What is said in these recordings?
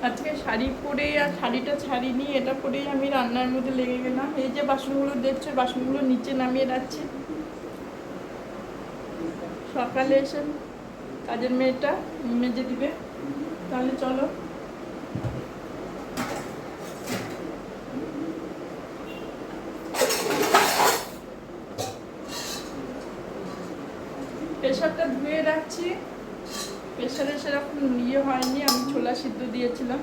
আজকে শাড়ি পরে আর শাড়িটা ছাড়িনি, এটা পরেই আমি রান্নার মধ্যে লেগে গেলাম। এই যে বাসনগুলো দেখছো, বাসনগুলো নিচে নামিয়ে রাখছি। সকালে এসে কাজের মেয়েটা মেজে দিবে। তাহলে চলো। প্রেশারটা ধুয়ে রাখছি। প্রেশারে সেরকম হয়নি, আমি ছোলা সিদ্ধ দিয়েছিলাম।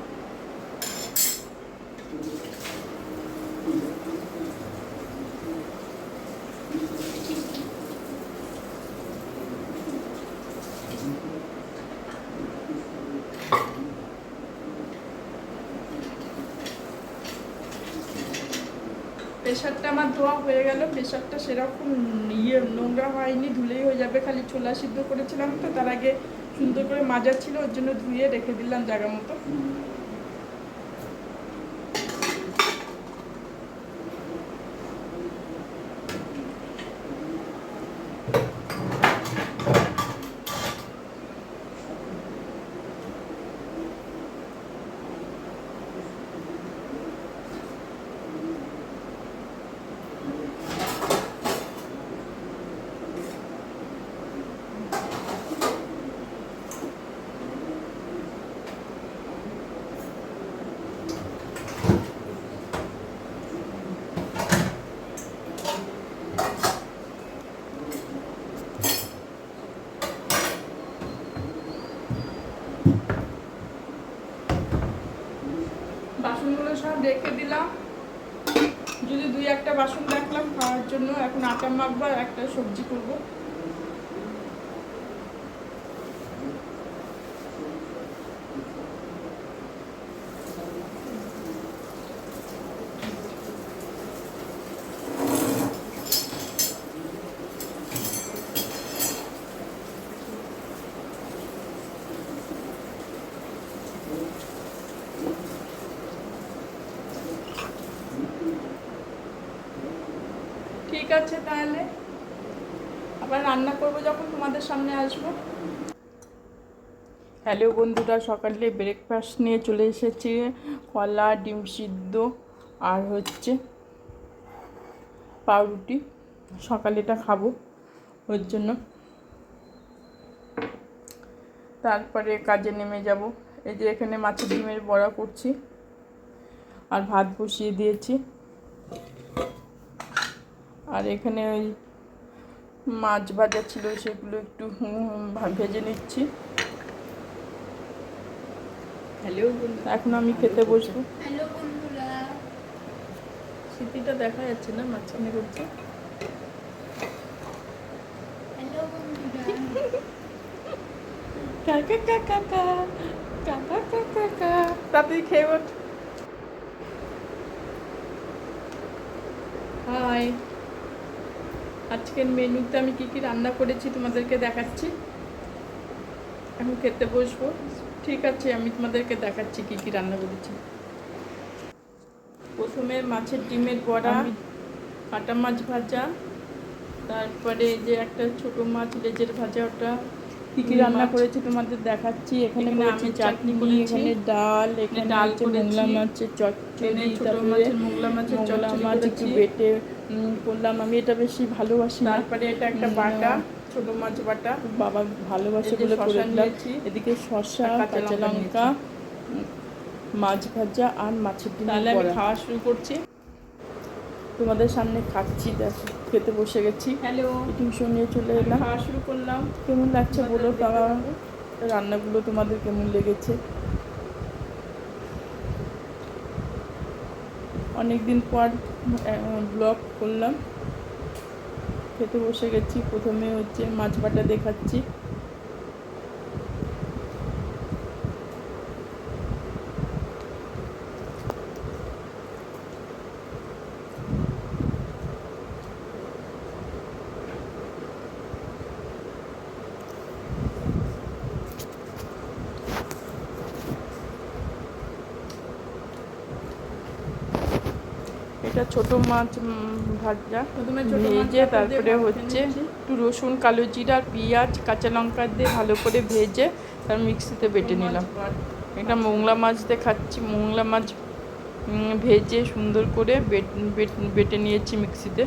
প্রেশারটা আমার ধোয়া হয়ে গেল। প্রেশারটা সেরকম নোংরা হয়নি, ধুলেই হয়ে যাবে। খালি ছোলা সিদ্ধ করেছিলাম তো, তার আগে সুন্দর করে মাজা ছিল, ওর জন্য ধুয়ে রেখে দিলাম জায়গা মতো। বাসনগুলো সব রেখে দিলাম। যদি দুই একটা বাসন রাখলাম খাওয়ার জন্য। এখন আটা মাখবো আর একটা সবজি করবো। ঠিক আছে, তাহলে আবার রান্না করবো যখন তোমাদের সামনে আসবো। হ্যালো বন্ধুরা, সকালে ব্রেকফাস্ট নিয়ে চলে এসেছি। কলা, ডিম সিদ্ধ আর হচ্ছে পাউরুটি। সকালে এটা খাবো ওর জন্য। তারপরে কাজে নেমে যাব। এই যে এখানে মাছের ডিমের বড়া করছি আর ভাত বসিয়ে দিয়েছি। আর এখানে ওই মাছ ভাজা ছিল, সেগুলো একটু ভেজে নিচ্ছি। হ্যালো বন্ধুরা, এখন আমি খেতে বসবো। হ্যালো বন্ধুরা, স্মৃতিটা দেখা যাচ্ছে না, মাঝখানে করছে। হ্যালো বন্ধুরা, কাকা কাকা কাকা কাকা কাকা, তাড়াতাড়ি খেয়ে ওঠ। হাই, আজকের মেনুতে আমি কি কি রান্না করেছি তোমাদেরকে দেখাচ্ছি। এখন খেতে বসবো। ঠিক আছে, আমি তোমাদেরকে দেখাচ্ছি কি কি রান্না করেছি। প্রথমে মাছের ডিমের বড়া, কাটা মাছ ভাজা, তারপরে যে একটা ছোট মাছ লেজের ভাজা, ওটা কি কি রান্না করেছি তোমাদের দেখাচ্ছি। এখানে আমি চাটনি করেছি, এখানে ডাল, এখানে ডাল মোংলা মাছের চচ্চড়ি, ছোট মাছের মোংলা মাছ একটু বেটে করলাম। আমি এটা বেশি ভালোবাসি। তারপরে এটা একটা বাটা, ছোট মাছ বাটা, বাবা ভালোবাসে বলে করে দিলাম। এদিকে শসা, কাঁচা লঙ্কা, মাছ ভাজা আর মাছের ডিম। তাহলে আমি খাওয়া শুরু করছি। তোমাদের সামনে খাচ্ছি, দেখো খেতে বসে গেছি। হ্যালো, টিউশন নিয়ে চলে এলাম, খাওয়া শুরু করলাম। কেমন লাগছে বলো, তারা রান্নাগুলো তোমাদের কেমন লেগেছে। অনেক দিন পর ব্লগ করলাম। খেতে বসে গেছি। প্রথমে হচ্ছে মাছ বাটা দেখাচ্ছি। এটা ছোট মাছ ভাজা, প্রথমে ভেজে তারপরে হচ্ছে একটু রসুন, কালো জিরা, পেঁয়াজ, কাঁচা লঙ্কা দিয়ে ভালো করে ভেজে তার মিক্সিতে বেটে নিলাম। একটা মোংলা মাছ দিয়ে খাচ্ছি। মোংলা মাছ ভেজে সুন্দর করে বেটে নিয়েছি মিক্সিতে।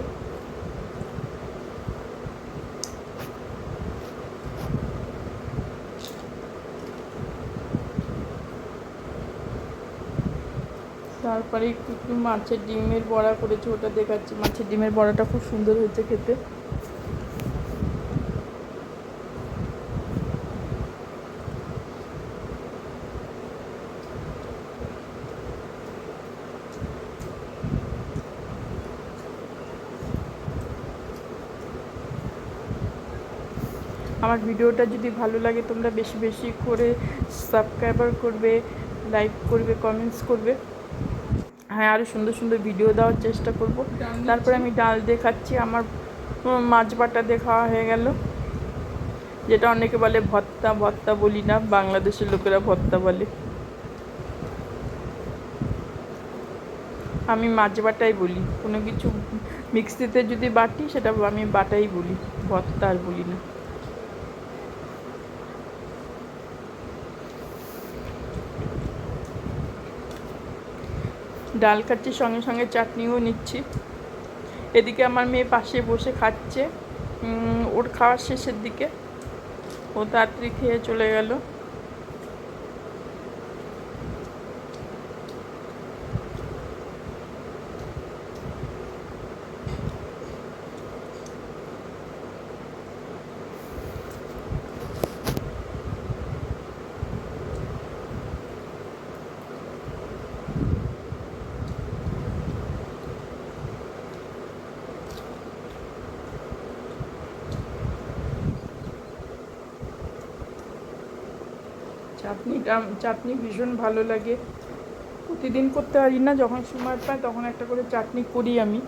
তারপরে একটু একটু মাছের ডিমের বড়া করেছি, ওটা দেখাচ্ছি। মাছের ডিমের বড়াটা খুব সুন্দর হয়েছে খেতে। আমার ভিডিওটা যদি ভালো লাগে তোমরা বেশি বেশি করে সাবস্ক্রাইবার করবে, লাইক করবে, কমেন্টস করবে। হ্যাঁ, আরও সুন্দর সুন্দর ভিডিও দেওয়ার চেষ্টা করব। তারপরে আমি ডাল দিয়ে খাচ্ছি। আমার মাছ বাটা দিয়ে খাওয়া হয়ে গেল, যেটা অনেকে বলে ভর্তা। ভর্তা বলি না, বাংলাদেশের লোকেরা ভর্তা বলে। আমি মাছ বাটাই বলি। কোনো কিছু মিক্সিতে যদি বাটি সেটা আমি বাটাই বলি, ভর্তা আর বলি না। ডাল খাচ্ছি, সঙ্গে সঙ্গে চাটনিও নিচ্ছি। এদিকে আমার মেয়ে পাশে বসে খাচ্ছে। ওর খাওয়ার শেষের দিকে ও তাড়াতাড়ি খেয়ে চলে গেল। চাটনি ভীষণ ভালো লাগে। প্রতিদিন করতে পারি না, যখন সময় পাই তখন একটা করে চাটনি করি আমি।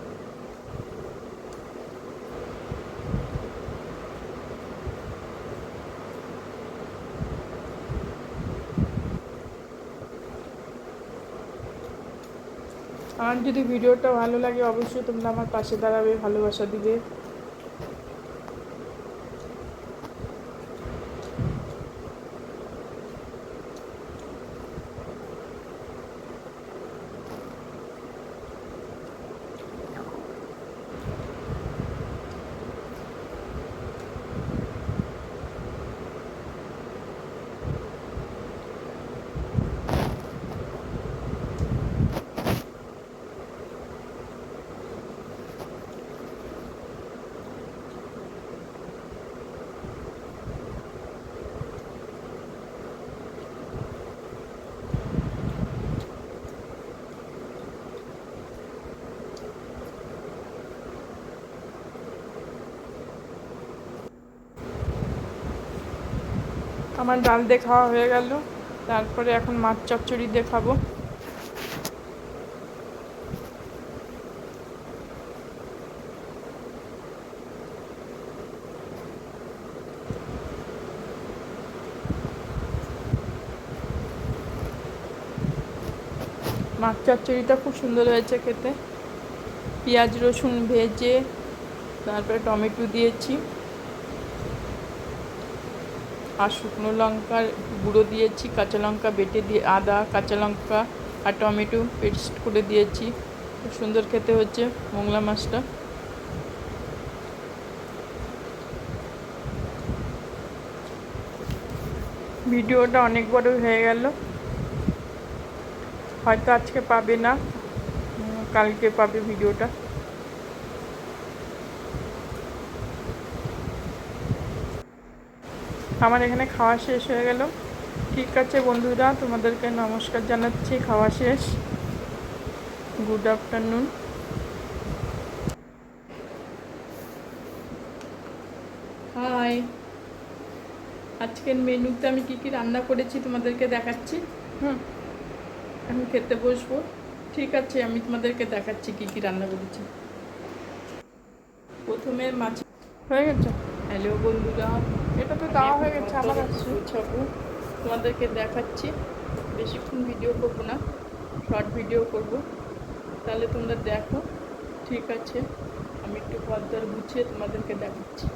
আমার যদি ভিডিওটা ভালো লাগে অবশ্যই তোমরা আমার পাশে দাঁড়াবে, ভালোবাসা দিবে। আমার ডাল দিয়ে খাওয়া হয়ে গেল। তারপরে এখন মাছ চচ্চড়ি দিয়ে খাবো। মাছ চচ্চড়িটা খুব সুন্দর হয়েছে খেতে। পেঁয়াজ রসুন ভেজে তারপরে টমেটো দিয়েছি, আর শুকনো লঙ্কার গুঁড়ো দিয়েছি, কাঁচা লঙ্কা বেটে দিয়ে, আদা, কাঁচা লঙ্কা আর টমেটো পেস্ট করে দিয়েছি। খুব সুন্দর খেতে হচ্ছে মোংলা মাছটা। ভিডিওটা অনেক বড় হয়ে গেল, হয়তো আজকে পাবে না, কালকে পাবে ভিডিওটা। আমার এখানে খাওয়া শেষ হয়ে গেল। ঠিক আছে বন্ধুরা, তোমাদেরকে নমস্কার জানাচ্ছি। খাওয়া শেষ। Good afternoon. হাই, আজকের মেনুতে আমি কি কি রান্না করেছি তোমাদেরকে দেখাচ্ছি। এখন খেতে বসবো। ঠিক আছে, আমি তোমাদেরকে দেখাচ্ছি কি কি রান্না করেছি। প্রথমে মাছ হয়ে গেছে। হ্যালো বন্ধুরা, এটা তো দেওয়া হয়ে গেছে। আমার গুছাবো, তোমাদেরকে দেখাচ্ছি। বেশিক্ষণ ভিডিও করবো না, শর্ট ভিডিও করব, তাহলে তোমরা দেখো। ঠিক আছে, আমি একটু ঘর দর গুছিয়ে তোমাদেরকে দেখাচ্ছি।